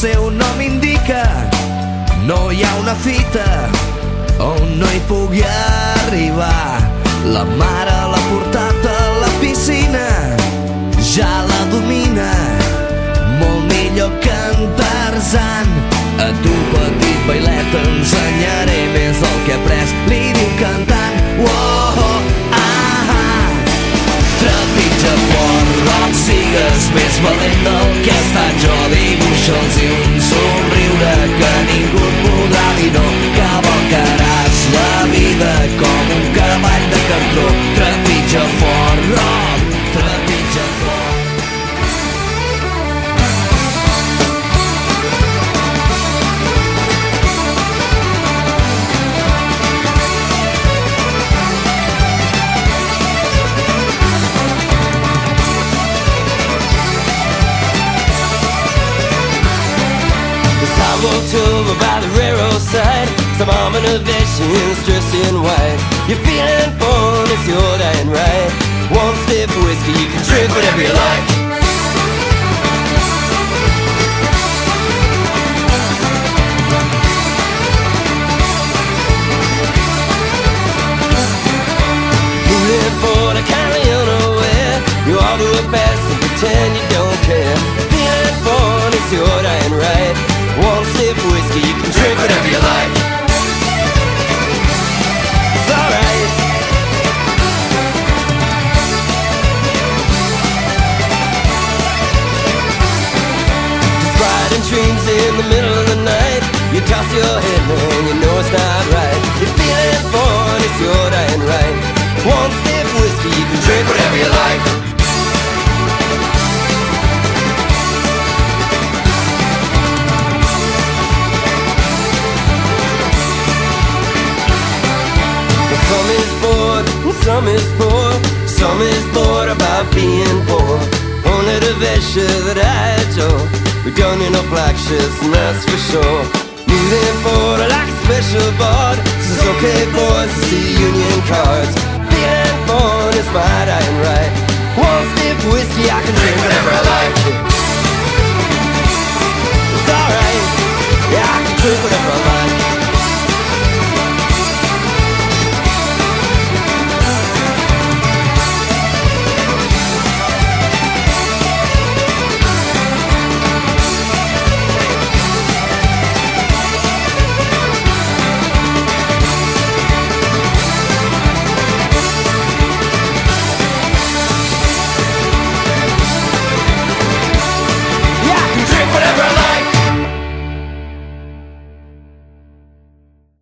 seu nom indica, no hi ha una fita on no hi pugui arribar. La mare l'ha portat a la piscina, ja la domina, molt millor que en Tarzan. A tu, petit bailet, t'ensenyaré més del que he après, li diu cantant. Oh, ah, ah. Trepitja fort, rock, sigues més valent del que he estat jo. Dibuixa'ls i un somriure que ningú et podrà dir no. Cavalcaràs la vida com un cavall de cartró. Trepitja fort, rock, trepitja fort. I walked over by the railroad side, some arm and a visions dressed in white. You're feeling born, it's your dying right. One sip of whiskey, you can drink whatever you like. Moving forward, I kinda unaware. You all do it best and pretend you don't care. Feeling born, it's your dying right. One sip of whiskey, you can drink whatever you like. It's alright. Just riding dreams in the middle of the night. You toss your head, man, you know it's not right. You're feeling born, it's your dying right. One sip of whiskey, you can drink whatever you like. Some is bored, and some is poor. Some is bored about being poor. Only the vesture that I adore. We don't need no black shirts, and that's for sure. Moving forward like a special board. Says okay boys, I see union cards. Being born is my dying right. One sip of whiskey, I can drink whatever I like. It's alright, yeah, I can drink whatever I like.